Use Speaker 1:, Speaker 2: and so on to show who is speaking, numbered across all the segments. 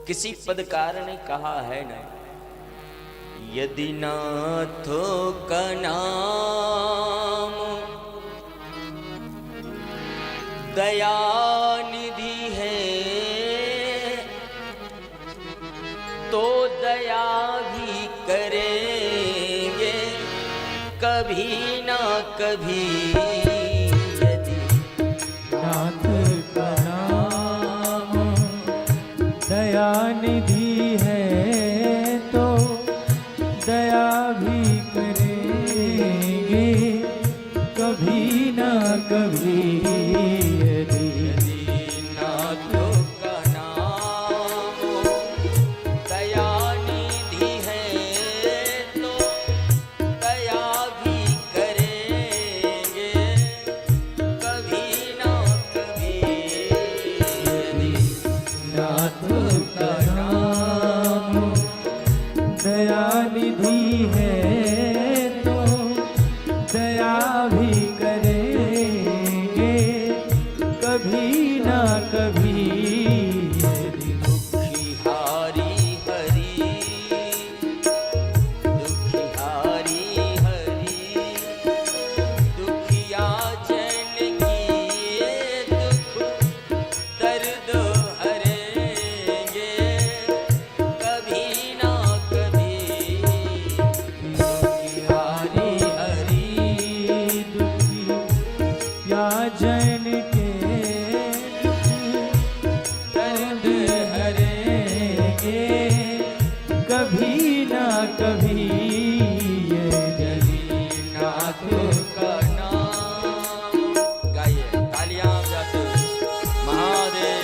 Speaker 1: किसी पदकार ने कहा है ना, यदि नाथों का नाम दया निधि है तो दया भी करेंगे कभी ना कभी। यदि
Speaker 2: नाथ का नाम दया निधि है तो दया भी करेंगे कभी ना कभी। दया निधि है तो दया भी करेंगे कभी ना कभी।
Speaker 1: दुखिहारी हरि दुखिहारी हरि दुखिया जन की दुख दर्द हरेंगे कभी ना कभी। दुखिहारी हरि
Speaker 2: या जन के
Speaker 1: दर्द
Speaker 2: हरेंगे कभी ना कभी।
Speaker 1: नाथ का नाम गाइए, तालियां बजाते हुए महादेव।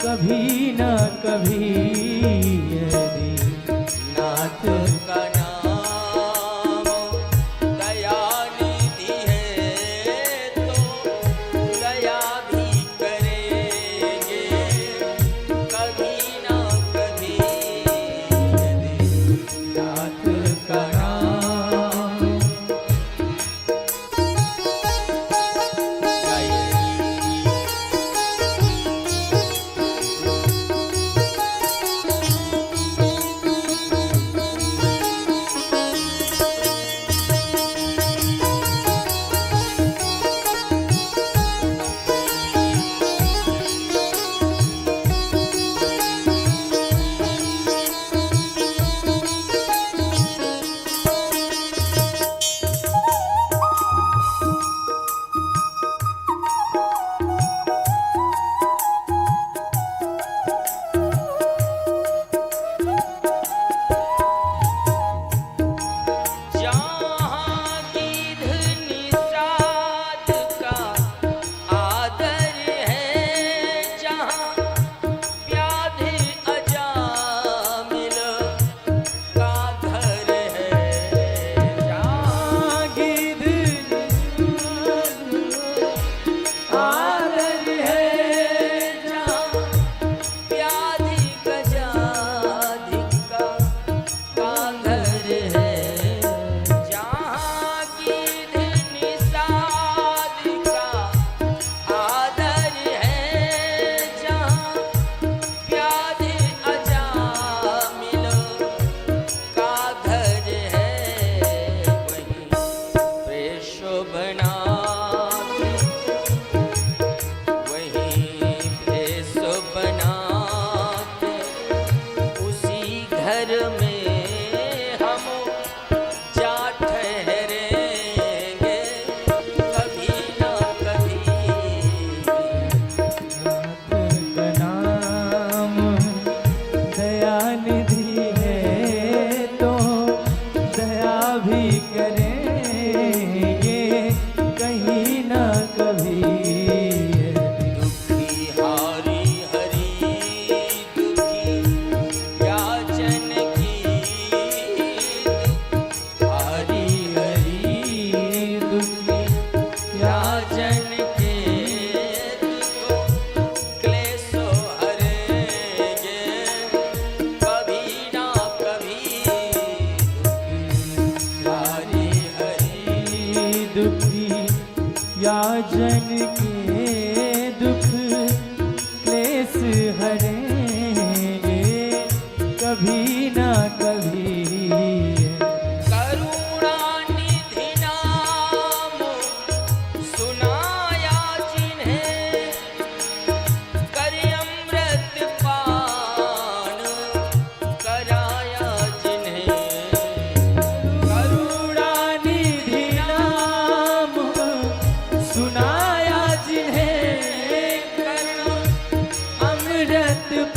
Speaker 2: कभी ना कभी। यदि
Speaker 1: नाथ का नाम दया निधि है तो दया भी करेंगे कभी ना कभी। यदि
Speaker 2: नाथ का नाम
Speaker 1: गाइए,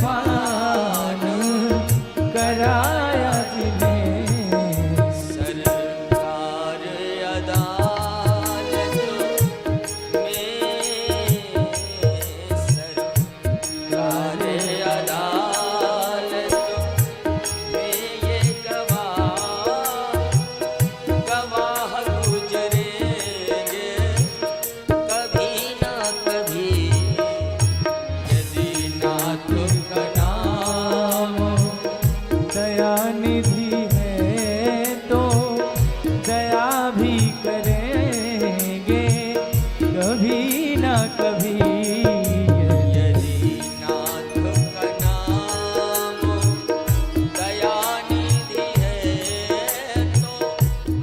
Speaker 2: पान कराया जिन्हें।
Speaker 1: सरकार अदालत में, सरकार अदालत में ये गवाह गुजरेंगे कभी ना कभी। यदि नाथ का
Speaker 2: नाम दयानिधि है तो दया भी करेंगे कभी ना कभी।
Speaker 1: यदि नाथ का नाम दयानिधि है तो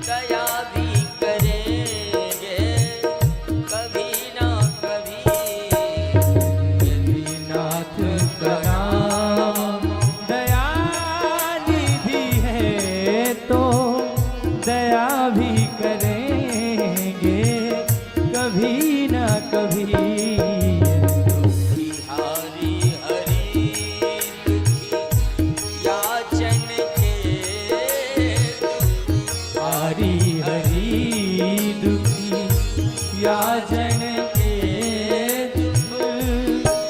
Speaker 1: दया भी करेंगे कभी ना कभी।
Speaker 2: यदि नाथ का नाम दयानिधि है तो दया भी करेंगे कभी ना कभी।
Speaker 1: बिहारी हरि दुखी याचन के
Speaker 2: हरि हरि दुखी याचन के दुख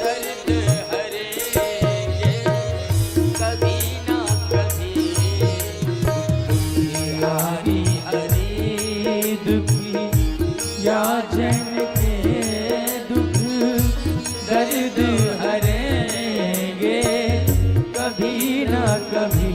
Speaker 1: दर्द हरेंगे कभी ना कभी।
Speaker 2: हरि हरि दुखी याचन के दुख दर्द हरेंगे कभी ना कभी।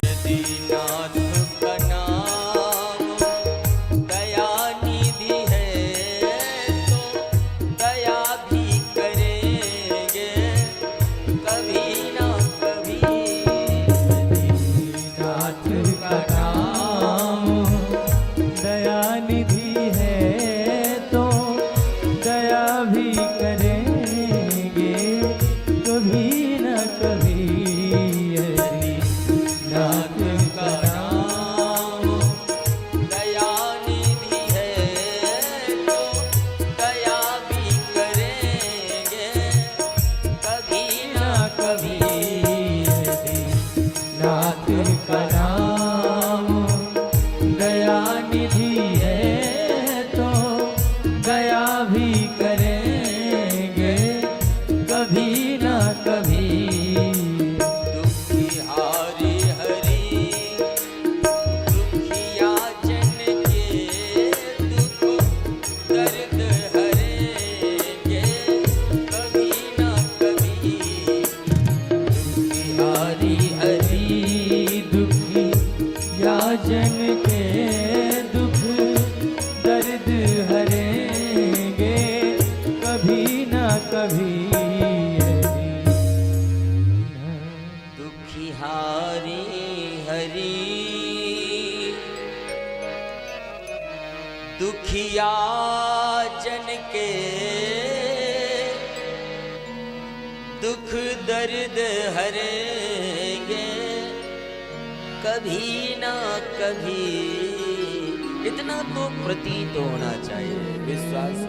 Speaker 1: यदि नाथ का नाम दयानिधि है तो दया भी करेंगे कभी ना कभी।
Speaker 2: नाथ का नाम दयानिधि है तो दया भी करेंगे कभी न कभी। यदि नाथ का
Speaker 1: नाम दयानिधि है तो दया भी करेंगे कभी ना कभी।
Speaker 2: यदि नाथ का नाम दयानिधि है तो दया भी करेंगे कभी न कभी।
Speaker 1: दुखी हारी हरि दुखी याचन के दुख दर्द हरेंगे कभी ना कभी। दुखी हारी हरि
Speaker 2: दुखी याचन के दुख दर्द हरेंगे कभी न कभी।
Speaker 1: दुखी हारी हरि दुखिया जन के दुख दर्द हरेंगे कभी ना कभी। इतना तो प्रतीत होना चाहिए, विश्वास